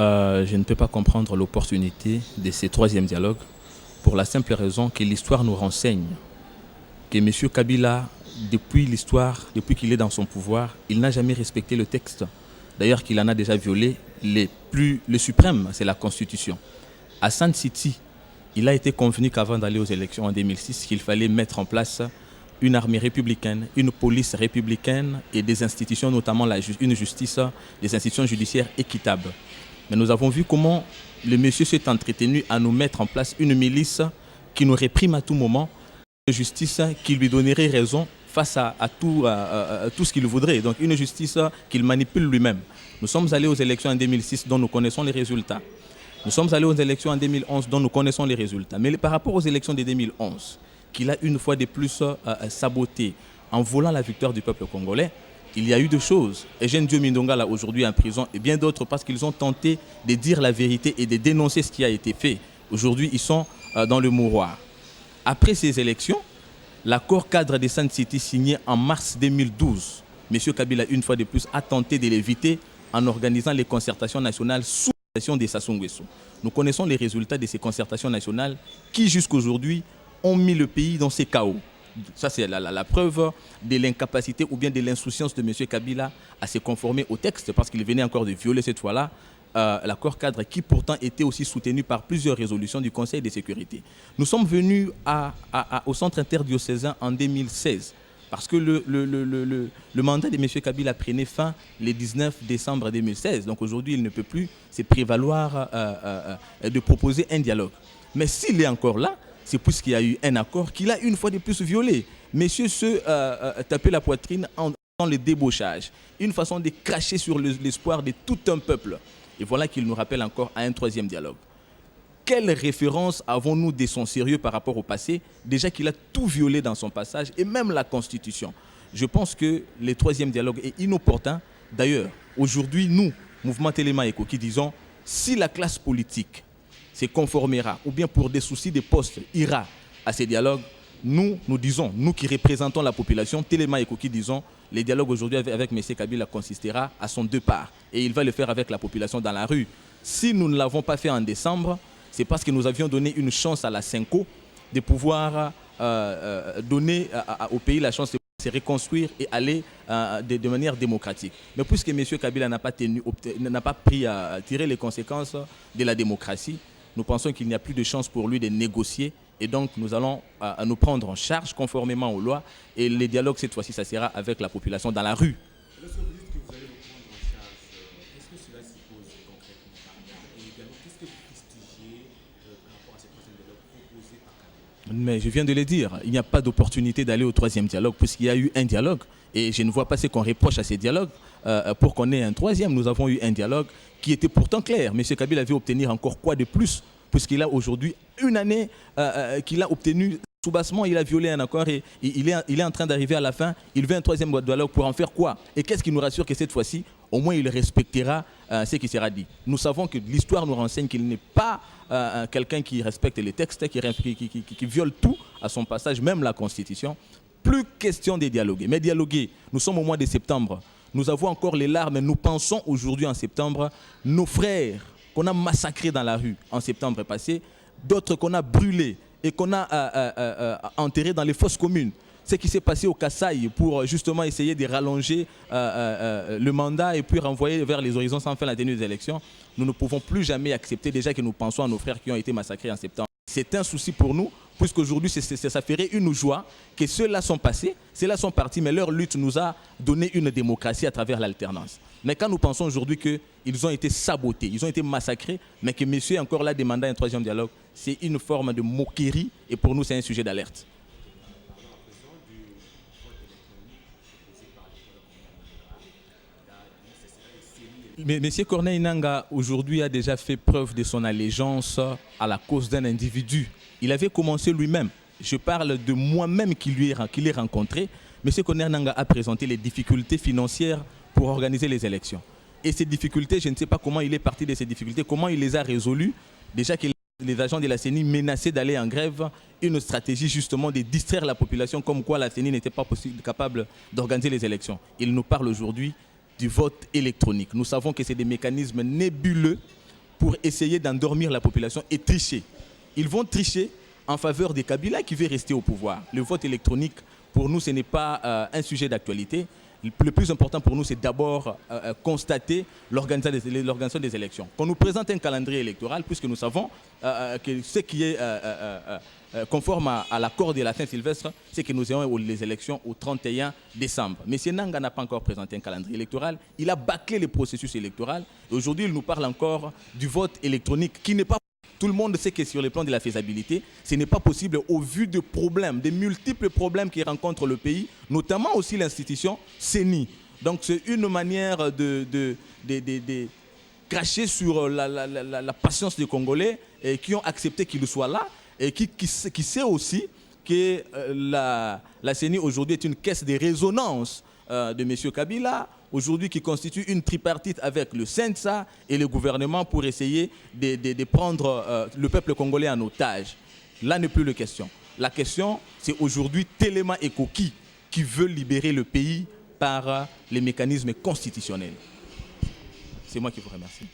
Je ne peux pas comprendre l'opportunité de ces troisième dialogues pour la simple raison que l'histoire nous renseigne que M. Kabila, depuis l'histoire, depuis qu'il est dans son pouvoir, il n'a jamais respecté le texte. D'ailleurs, qu'il en a déjà violé le suprême, c'est la Constitution. À Sun City, il a été convenu qu'avant d'aller aux élections en 2006, qu'il fallait mettre en place une armée républicaine, une police républicaine et des institutions, notamment une justice, des institutions judiciaires équitables. Mais nous avons vu comment le monsieur s'est entretenu à nous mettre en place une milice qui nous réprime à tout moment, une justice qui lui donnerait raison face à tout ce qu'il voudrait. Donc une justice qu'il manipule lui-même. Nous sommes allés aux élections en 2006 dont nous connaissons les résultats. Nous sommes allés aux élections en 2011 dont nous connaissons les résultats. Mais par rapport aux élections de 2011, qu'il a une fois de plus saboté en volant la victoire du peuple congolais, il y a eu deux choses. Eugène Dieu Mindonga, là, aujourd'hui en prison, et bien d'autres parce qu'ils ont tenté de dire la vérité et de dénoncer ce qui a été fait. Aujourd'hui, ils sont dans le mouroir. Après ces élections, l'accord cadre de Sun City signé en mars 2012, M. Kabila, une fois de plus, a tenté de l'éviter en organisant les concertations nationales sous la gestion de Sassou Nguesso. Nous connaissons les résultats de ces concertations nationales qui, jusqu'aujourd'hui, ont mis le pays dans ces chaos. Ça, c'est la preuve de l'incapacité ou bien de l'insouciance de M. Kabila à se conformer au texte parce qu'il venait encore de violer cette fois-là l'accord cadre qui pourtant était aussi soutenu par plusieurs résolutions du Conseil de sécurité. Nous sommes venus au centre interdiocésain en 2016 parce que le mandat de M. Kabila prenait fin le 19 décembre 2016. Donc aujourd'hui, il ne peut plus se prévaloir de proposer un dialogue. Mais s'il est encore là, c'est puisqu'il y a eu un accord qu'il a une fois de plus violé. Monsieur se tapait la poitrine dans le débauchage. Une façon de cracher sur l'espoir de tout un peuple. Et voilà qu'il nous rappelle encore à un troisième dialogue. Quelle référence avons-nous de son sérieux par rapport au passé? Déjà qu'il a tout violé dans son passage et même la Constitution. Je pense que le troisième dialogue est inopportun. D'ailleurs, aujourd'hui, nous, Mouvement Téléma Éco, qui disons, si la classe politique se conformera ou bien pour des soucis de poste ira à ces dialogues, nous disons, nous qui représentons la population, Téléma Éco qui disons, les dialogues aujourd'hui avec M. Kabila consistera à son départ et il va le faire avec la population dans la rue. Si nous ne l'avons pas fait en décembre, c'est parce que nous avions donné une chance à la Cinco de pouvoir donner au pays la chance de se reconstruire et aller de manière démocratique. Mais puisque M. Kabila n'a pas tiré les conséquences de la démocratie, nous pensons qu'il n'y a plus de chance pour lui de négocier et donc nous allons nous prendre en charge conformément aux lois et les dialogues cette fois-ci ça sera avec la population dans la rue. Lorsque vous dites que vous allez vous prendre en charge, qu'est-ce que cela suppose concrètement par là? Et également, qu'est-ce que vous fustigez par rapport à ces troisième dialogue proposé par Kabila? Mais je viens de le dire, il n'y a pas d'opportunité d'aller au troisième dialogue puisqu'il y a eu un dialogue et je ne vois pas ce qu'on reproche à ces dialogues pour qu'on ait un troisième. Nous avons eu un dialogue qui était pourtant clair. M. Kabila avait obtenir encore quoi de plus puisqu'il a aujourd'hui une année qu'il a obtenu sous bassement, il a violé un accord et il est en train d'arriver à la fin. Il veut un troisième dialogue pour en faire quoi? Et qu'est-ce qui nous rassure que cette fois-ci, au moins il respectera ce qui sera dit. Nous savons que l'histoire nous renseigne qu'il n'est pas quelqu'un qui respecte les textes, qui viole tout à son passage, même la Constitution. Plus question de dialoguer. Mais dialoguer, nous sommes au mois de septembre. Nous avons encore les larmes. Nous pensons aujourd'hui en septembre, nos frères qu'on a massacrés dans la rue en septembre passé, d'autres qu'on a brûlés et qu'on a enterrés dans les fosses communes. Ce qui s'est passé au Kasaï pour justement essayer de rallonger le mandat et puis renvoyer vers les horizons sans fin la tenue des élections, nous ne pouvons plus jamais accepter déjà que nous pensons à nos frères qui ont été massacrés en septembre. C'est un souci pour nous, puisqu'aujourd'hui, ça ferait une joie que ceux-là sont passés, ceux-là sont partis, mais leur lutte nous a donné une démocratie à travers l'alternance. Mais quand nous pensons aujourd'hui qu'ils ont été sabotés, ils ont été massacrés, mais que monsieur est encore là demandant un troisième dialogue, c'est une forme de moquerie et pour nous, c'est un sujet d'alerte. Mais M. Corneille Nangaa, aujourd'hui, a déjà fait preuve de son allégeance à la cause d'un individu. Il avait commencé lui-même. Je parle de moi-même qui l'ai rencontré. M. Corneille Nangaa a présenté les difficultés financières pour organiser les élections. Et ces difficultés, je ne sais pas comment il est parti de ces difficultés, comment il les a résolues. Déjà que les agents de la CENI menaçaient d'aller en grève, une stratégie justement de distraire la population, comme quoi la CENI n'était pas capable d'organiser les élections. Il nous parle aujourd'hui du vote électronique. Nous savons que c'est des mécanismes nébuleux pour essayer d'endormir la population et tricher. Ils vont tricher en faveur des Kabila qui veut rester au pouvoir. Le vote électronique, pour nous, ce n'est pas un sujet d'actualité. Le plus important pour nous, c'est d'abord constater l'organisation des élections. Qu'on nous présente un calendrier électoral, puisque nous savons que ce qui est conforme à l'accord de la Saint-Sylvestre, c'est que nous ayons les élections au 31 décembre. Mais M. Nanga n'a pas encore présenté un calendrier électoral. Il a bâclé le processus électoral. Aujourd'hui, il nous parle encore du vote électronique qui n'est pas... Tout le monde sait que sur le plan de la faisabilité, ce n'est pas possible au vu de problèmes, des multiples problèmes qui rencontrent le pays, notamment aussi l'institution CENI. Donc c'est une manière de cracher sur la patience des Congolais qui ont accepté qu'il soit là et qui sait aussi que la CENI aujourd'hui est une caisse de résonance de M. Kabila, aujourd'hui qui constitue une tripartite avec le CENSA et le gouvernement pour essayer de prendre le peuple congolais en otage. Là n'est plus la question. La question, c'est aujourd'hui Téléma et Koki qui veut libérer le pays par les mécanismes constitutionnels. C'est moi qui vous remercie.